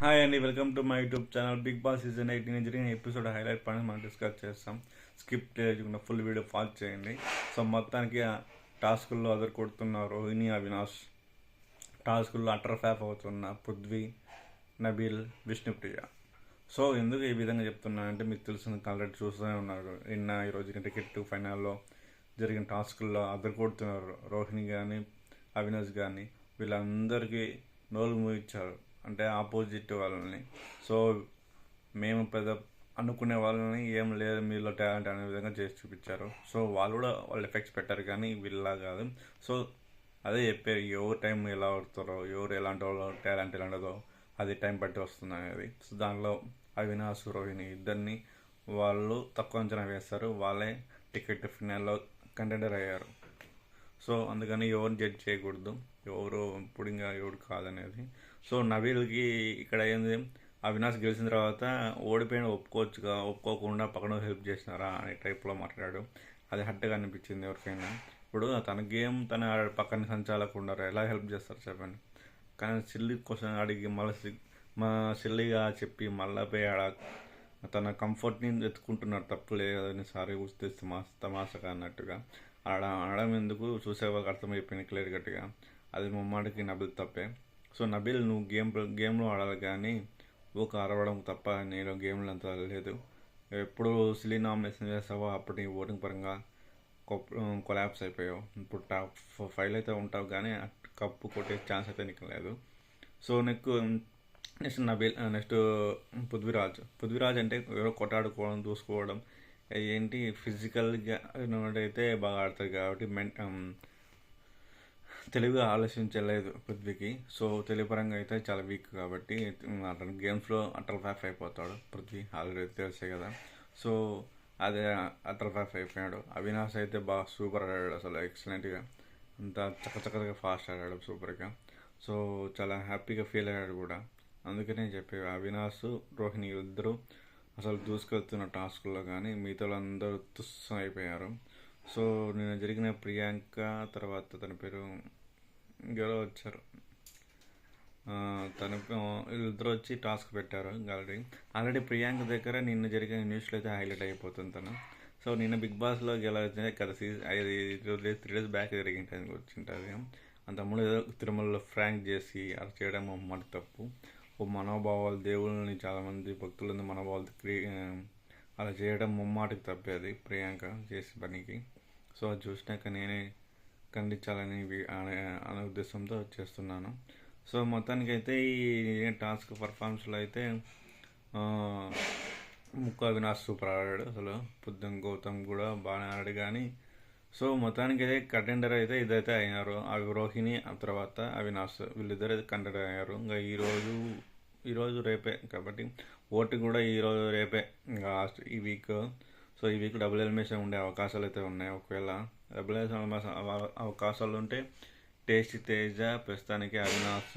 Hi అండి, welcome to my YouTube channel. Bigg Boss season 18 జరిగిన episode highlight points మనం discuss చేస్తాం. Skip చేయకుండా ఫుల్ వీడియో ఫాలో చేయండి. సో మొత్తానికి టాస్కుల్లో అదర్ కొడుతున్న రోహిణి, అవినాష్, టాస్కుల్లో అటర్ ఫ్యాప్ అవుతున్న పృథ్వీ, నబీల్, విష్ణుప్రియ. సో ఎందుకు ఈ విధంగా చెప్తున్నానంటే మీకు తెలిసిన ఆల్రెడీ చూస్తూనే ఉన్నారు. ఈరోజు టికెట్ ఫైనల్లో జరిగిన టాస్కుల్లో అదర్ కొడుతున్నారు రోహిణి కానీ అవినాష్ కానీ. వీళ్ళందరికీ నోలు మూయించారు, అంటే ఆపోజిట్ వాళ్ళని. సో మేము పెద్ద అనుకునే వాళ్ళని ఏం లేదు మీలో టాలెంట్ అనే విధంగా చేసి చూపించారు. సో వాళ్ళు కూడా వాళ్ళు ఎఫెక్ట్స్ పెట్టారు, కానీ వీళ్ళలా కాదు. సో అదే చెప్పారు, ఎవరు టైం ఎలా ఆడుతారో, ఎవరు ఎలాంటి వాళ్ళు టాలెంట్ ఎలాంటిదో అది టైం బట్టి వస్తుంది అనేది. సో దానిలో అవినాష్, రోహిణి ఇద్దరిని వాళ్ళు తక్కువ అంచనా వేస్తారు. వాళ్ళే టికెట్ ఫినాల్లో కంటెండర్ అయ్యారు. సో అందుకని ఎవరిని జడ్జ్ చేయకూడదు, ఎవరు పుడింగా ఎవరు కాదనేది. సో నబీల్కి ఇక్కడ ఏంది, అవినాష్ గెలిచిన తర్వాత ఓడిపోయిన ఒప్పుకోవచ్చుగా, ఒప్పుకోకుండా పక్కన హెల్ప్ చేసినారా అనే టైప్లో మాట్లాడాడు. అది హట్గా అనిపించింది ఎవరికైనా. ఇప్పుడు తన గేమ్ తన పక్కన సంచాలకుండా ఎలా హెల్ప్ చేస్తారు చెప్పండి. కానీ సిల్లి క్వశ్చన్ అడిగి మళ్ళీ మా సిల్లిగా చెప్పి మళ్ళీ పోయి తన కంఫర్ట్ని ఎత్తుకుంటున్నారు. తప్పు లేదని సారీ ఊస్తే తమాసగా అన్నట్టుగా అనడం ఎందుకు, చూసే వాళ్ళకి అర్థమైపోయింది క్లియర్ కట్గా. అది ముమ్మాటికి నబిల్ తప్పే. సో నబిల్, నువ్వు గేమ్లో ఆడాలి, కానీ ఒక అరవడం తప్ప నేను గేమ్లో అంత లేదు. ఎప్పుడు సిలీ నామినేషన్ చేస్తావో అప్పుడు నీ ఓటింగ్ పరంగా కొలాప్స్ అయిపోయావు. ఇప్పుడు టాప్ 5 అయితే ఉంటావు, కానీ కప్పు కొట్టే ఛాన్స్ అయితే నీకు లేదు. So next Nabeel, next Prithviraj అంటే ఎవరో కొట్టాడుకోవడం, చూసుకోవడం ఏంటి, ఫిజికల్గా అయితే బాగా ఆడతారు కాబట్టి తెలివిగా ఆలోచించలేదు పృథ్వీకి. సో తెలివిపరంగా అయితే చాలా వీక్ కాబట్టి అతను గేమ్స్లో అటల్ ఫ్యాఫ్ అయిపోతాడు. పృథ్వీ ఆల్రెడీ తెలిసే కదా. సో అదే అటల్ ఫ్యాఫ్ అయిపోయాడు. అవినాష్ అయితే బాగా సూపర్ ఆడాడు, అసలు ఎక్సలెంట్గా, అంతా చక్కచక్కగా ఫాస్ట్ ఆడాడు సూపర్గా. సో చాలా హ్యాపీగా ఫీల్ అయ్యాడు కూడా. అందుకనే చెప్పే అవినాష్, రోహిణి ఇద్దరు అసలు దూసుకెళ్తున్న టాస్కుల్లో, కానీ మిగతా అందరూ తుస్సం అయిపోయారు. సో నేను జరిగిన ప్రియాంక తర్వాత తన పేరు ఇంకెవరో వచ్చారు, వీళ్ళిద్దరు వచ్చి టాస్క్ పెట్టారు. ఆల్రెడీ ప్రియాంక దగ్గర నిన్న జరిగిన న్యూస్లో అయితే హైలైట్ అయిపోతుంది తను. సో నిన్న బిగ్ బాస్లో గెలిచిన కదా 3 days బ్యాక్ వచ్చింటుంది. అంత తమ్ముడు ఏదో తిరుమలలో ఫ్రాంక్ చేసి అలా చేయడం మాట తప్పు. ఓ మనోభావాలు, దేవుళ్ళని చాలామంది భక్తులందరూ మనోభావాలు అలా చేయడం ముమ్మాటికి తప్పేది ప్రియాంక చేసే పనికి. సో అది చూసినాక నేనే ఖండించాలని అనే ఉద్దేశంతో చేస్తున్నాను. సో మొత్తానికైతే ఈ టాస్క్ పర్ఫార్మెన్స్లో అయితే అవినాష్ సూపర్ ఆడాడు, అసలు గౌతమ్ కూడా బాగానే ఆడాడు. కానీ సో మొత్తానికైతే కంటెండర్ అయితే ఇదైతే అయినారు. రోహిణి తర్వాత అవినాష్ వీళ్ళిద్దరు అయితే కంటెండర్ అయ్యారు. ఇంకా ఈరోజు రేపే కాబట్టి ఓటు కూడా ఈరోజు రేపే, ఇంకా ఈ వీక్. సో ఈ వీక్ డబుల్ ఎలిమినేషన్ ఉండే అవకాశాలు అయితే ఉన్నాయి. ఒకవేళ డబుల్ ఎలిమినేషన్ అవకాశాలు ఉంటే టేస్టీ తేజ, ప్రస్తుతానికి అవినాష్,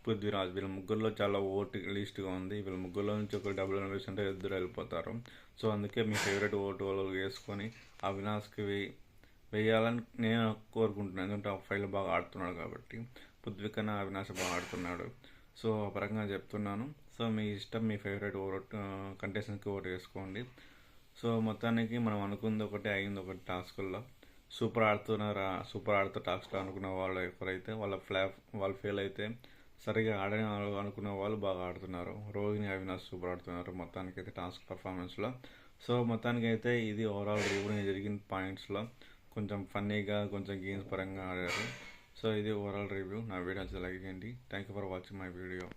పృథ్వీరాజ్ వీళ్ళ ముగ్గురులో చాలా ఓటు లిస్ట్గా ఉంది. వీళ్ళ ముగ్గురులో నుంచి ఒక డబుల్ ఎలిమినేషన్ అంటే ఇద్దరు వెళ్ళిపోతారు. సో అందుకే మీ ఫేవరెట్ ఓటు వాళ్ళు వేసుకొని అవినాష్కి వేయాలని నేను కోరుకుంటున్నాను. ఎందుకంటే టాప్ 5లో బాగా ఆడుతున్నాడు కాబట్టి. పృథ్వీ కన్నా అవినాష్ బాగా ఆడుతున్నాడు. సో ఆ పరంగా చెప్తున్నాను. సో మీ ఇష్టం, మీ ఫేవరెట్ కంటెస్టెంట్కి ఓటు వేసుకోండి. సో మొత్తానికి మనం అనుకుంది ఒకటి, అయింది ఒకటి. టాస్కుల్లో సూపర్ ఆడుతూ టాస్క్లో అనుకున్న వాళ్ళు ఎవరైతే వాళ్ళు ఫెయిల్ అయితే, సరిగా ఆడని అనుకున్న వాళ్ళు బాగా ఆడుతున్నారు. రోహిణి, అవినాష్ సూపర్ ఆడుతున్నారు మొత్తానికి అయితే టాస్క్ పర్ఫార్మెన్స్లో. సో మొత్తానికైతే ఇది ఓవరాల్ రివ్యూ. జరిగిన పాయింట్స్లో కొంచెం ఫన్నీగా, కొంచెం గేమ్స్ పరంగా ఆడారు. సో ఇది ఓవరాల్ రివ్యూ. నా వీడియో లైక్ చేయండి. Thank you for watching my video.